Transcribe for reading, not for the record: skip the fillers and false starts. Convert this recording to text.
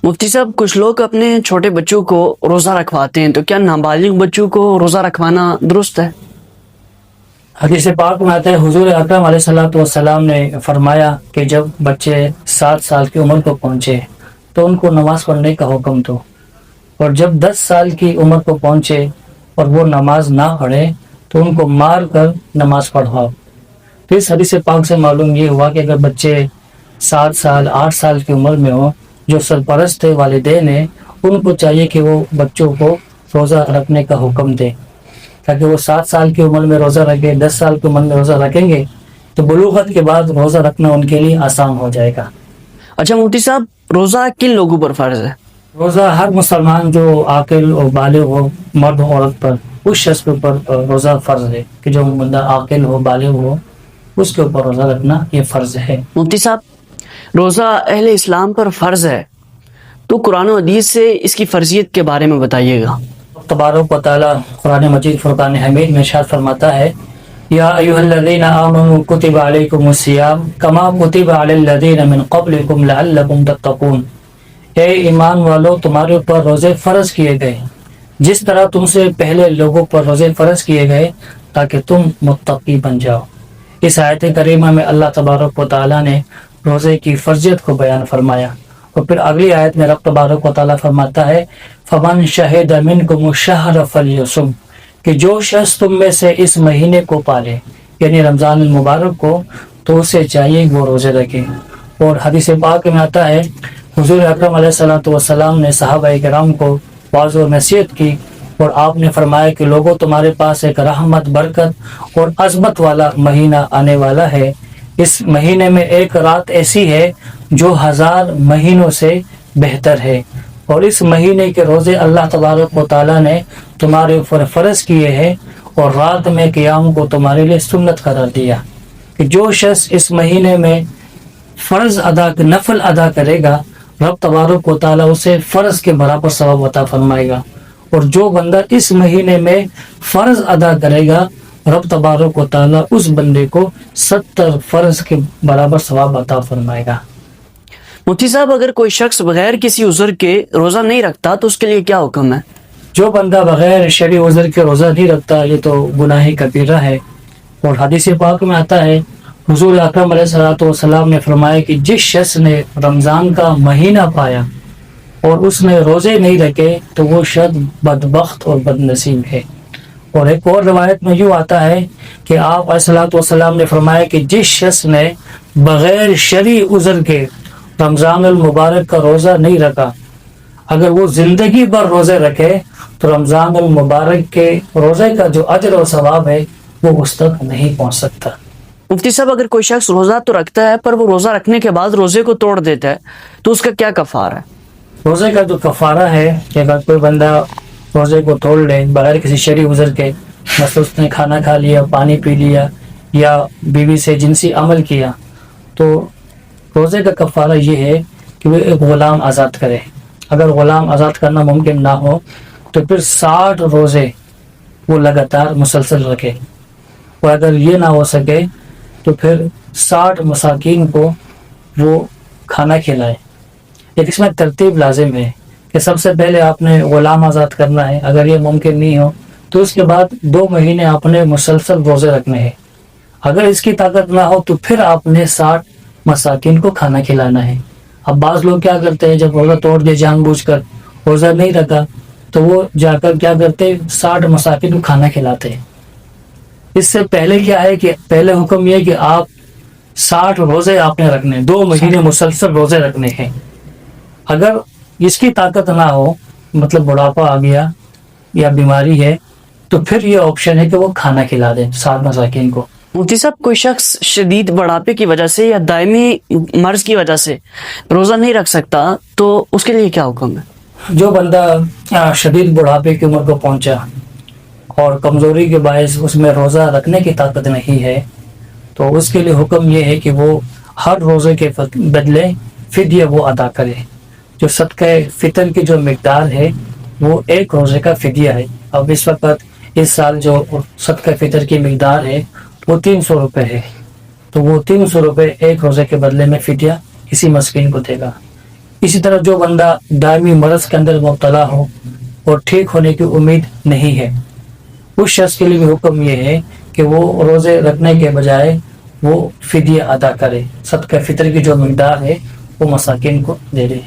مفتی صاحب، کچھ لوگ اپنے چھوٹے بچوں کو روزہ رکھواتے ہیں، تو کیا نابالغ بچوں کو روزہ رکھوانا درست ہے؟ حدیث پاک میں آتا ہے حضور اکرم علیہ الصلوۃ والسلام نے فرمایا کہ جب بچے 7 سال کی عمر کو پہنچے تو ان کو نماز پڑھنے کا حکم دو، اور جب 10 سال کی عمر کو پہنچے اور وہ نماز نہ پڑھے تو ان کو مار کر نماز پڑھواؤ۔ تو اس حدیث پاک سے معلوم یہ ہوا کہ اگر بچے 7 سال 8 سال کی عمر میں ہوں، جو سرپرست والدین ہیں ان کو چاہیے کہ وہ بچوں کو روزہ رکھنے کا حکم دے، تاکہ وہ 7 سال کی عمر میں روزہ رکھے، 10 سال کی عمر میں روزہ رکھیں گے تو بلوغت کے بعد روزہ رکھنا ان کے لیے آسان ہو جائے گا۔ اچھا مفتی صاحب، روزہ کن لوگوں پر فرض ہے؟ روزہ ہر مسلمان جو عاقل اور بالغ ہو، مرد و عورت پر، اس شخص کے اوپر روزہ فرض ہے کہ جو بندہ عاقل ہو، بالغ ہو، اس کے اوپر روزہ رکھنا یہ فرض ہے۔ مفتی صاحب، روزہ اہل اسلام پر فرض ہے، تو قرآن و حدیث سے اس کی فرضیت کے بارے میں بتائیے گا۔ تبارک و تعالیٰ قرآن مجید فرقان حمید میں ارشاد فرماتا ہے، یا ایھا الذین آمنوا کتب علیکم الصیام کما کتب علی الذین من قبلکم لعلکم تتقون۔ اے ایمان والو، تمہارے اوپر روزے فرض کیے گئے جس طرح تم سے پہلے لوگوں پر روزے فرض کیے گئے تاکہ تم متقی بن جاؤ۔ اس آیت کریمہ میں اللہ تبارک و تعالیٰ نے روزے کی فرضیت کو بیان فرمایا، اور پھر اگلی آیت میں رب تبارک و تعالیٰ فرماتا ہے، فَمَنْ شَهِدَ مِنْكُمُ الشَّهْرَ فَلْيَصُمْ، کہ جو شخص تم میں سے اس مہینے کو پالے، یعنی رمضان المبارک کو، تو اسے چاہیے وہ روزے رکھے۔ اور حدیث پاک میں آتا ہے حضور اکرم علیہ الصلوۃ والسلام نے صحابہ کرام کو واعظ و نصیحت کی، اور آپ نے فرمایا کہ لوگوں، تمہارے پاس ایک رحمت، برکت اور عظمت والا مہینہ آنے والا ہے۔ اس مہینے میں ایک رات ایسی ہے جو 1000 مہینوں سے بہتر ہے، اور اس مہینے کے روزے اللہ تبارک و تعالیٰ نے تمہارے اوپر فرض کیے ہیں، اور رات میں قیام کو تمہارے لیے سنت قرار دیا، کہ جو شخص اس مہینے میں نفل ادا کرے گا، رب تبارک و تعالیٰ اسے فرض کے برابر ثواب عطا فرمائے گا، اور جو بندہ اس مہینے میں فرض ادا کرے گا، رب تبارک و تعالیٰ اس بندے کو 70 فرض کے برابر ثواب عطا فرمائے گا۔ مفتی صاحب، اگر کوئی شخص بغیر کسی عذر کے روزہ نہیں رکھتا تو اس کے لیے کیا حکم ہے؟ جو بندہ بغیر شرعی عذر کے روزہ نہیں رکھتا، یہ تو گناہ کبیرہ ہے، اور حدیث پاک میں آتا ہے حضور اکرم علیہ الصلوۃ والسلام نے فرمایا کہ جس شخص نے رمضان کا مہینہ پایا اور اس نے روزے نہیں رکھے تو وہ شخص بدبخت اور بد نصیب ہے۔ اور ایک اور روایت میں یوں آتا ہے کہ آپ علیہ الصلوۃ والسلام نے فرمایا کہ جس شخص نے بغیر شرعی عذر کے رمضان المبارک کا روزہ نہیں رکھا، اگر وہ زندگی بھر روزے رکھے تو رمضان المبارک کے روزے کا جو اجر و ثواب ہے وہ اس تک نہیں پہنچ سکتا۔ مفتی صاحب، اگر کوئی شخص روزہ تو رکھتا ہے پر وہ روزہ رکھنے کے بعد روزے کو توڑ دیتا ہے تو اس کا کیا کفارہ ہے؟ روزے کا جو کفارہ ہے کہ اگر کوئی بندہ روزے کو توڑ لے بغیر کسی شرعی عذر کے، مثلا اس نے کھانا کھا لیا، پانی پی لیا، یا بیوی سے جنسی عمل کیا، تو روزے کا کفارہ یہ ہے کہ وہ ایک غلام آزاد کرے۔ اگر غلام آزاد کرنا ممکن نہ ہو تو پھر 60 روزے وہ لگاتار مسلسل رکھے، اور اگر یہ نہ ہو سکے تو پھر 60 مساکین کو وہ کھانا کھلائے۔ ایک اس میں ترتیب لازم ہے کہ سب سے پہلے آپ نے غلام آزاد کرنا ہے، اگر یہ ممکن نہیں ہو تو اس کے بعد 2 مہینے آپ نے مسلسل روزے رکھنے ہیں، اگر اس کی طاقت نہ ہو تو پھر آپ نے 60 مساکین کو کھانا کھلانا ہے۔ اب بعض لوگ کیا کرتے ہیں، جب روزہ توڑ دے جان بوجھ کر، روزہ نہیں رکھا تو وہ جا کر کیا کرتے، 60 مساکین کو کھانا کھلاتے ہیں۔ اس سے پہلے کیا ہے کہ پہلے حکم یہ ہے کہ آپ 60 روزے آپ نے رکھنے، 2 مہینے مسلسل روزے رکھنے ہیں۔ اگر اس کی طاقت نہ ہو، مطلب بڑھاپا آ گیا یا بیماری ہے، تو پھر یہ آپشن ہے کہ وہ کھانا کھلا دیں 60 مساکین کو۔ مفتی صاحب، کوئی شخص شدید بڑھاپے کی وجہ سے یا دائمی مرض کی وجہ سے روزہ نہیں رکھ سکتا تو اس کے لیے کیا حکم ہے؟ جو بندہ شدید بڑھاپے کی عمر کو پہنچا اور کمزوری کے باعث اس میں روزہ رکھنے کی طاقت نہیں ہے، تو اس کے لیے حکم یہ ہے کہ وہ ہر روزے کے بدلے فدیہ وہ ادا کرے۔ جو صدقہ فطر کی جو مقدار ہے وہ 1 روزے کا فدیہ ہے۔ اب اس وقت اس سال جو صدقہ فطر کی مقدار ہے وہ 300 روپے ہے، تو وہ 300 روپے 1 روزے کے بدلے میں فدیہ کسی مسکین کو دے گا۔ اسی طرح جو بندہ دائمی مرض کے اندر مبتلا ہو اور ٹھیک ہونے کی امید نہیں ہے، اس شخص کے لیے بھی حکم یہ ہے کہ وہ روزے رکھنے کے بجائے وہ فدیہ ادا کرے، صدقہ فطر کی جو مقدار ہے وہ مساکین کو دے دے۔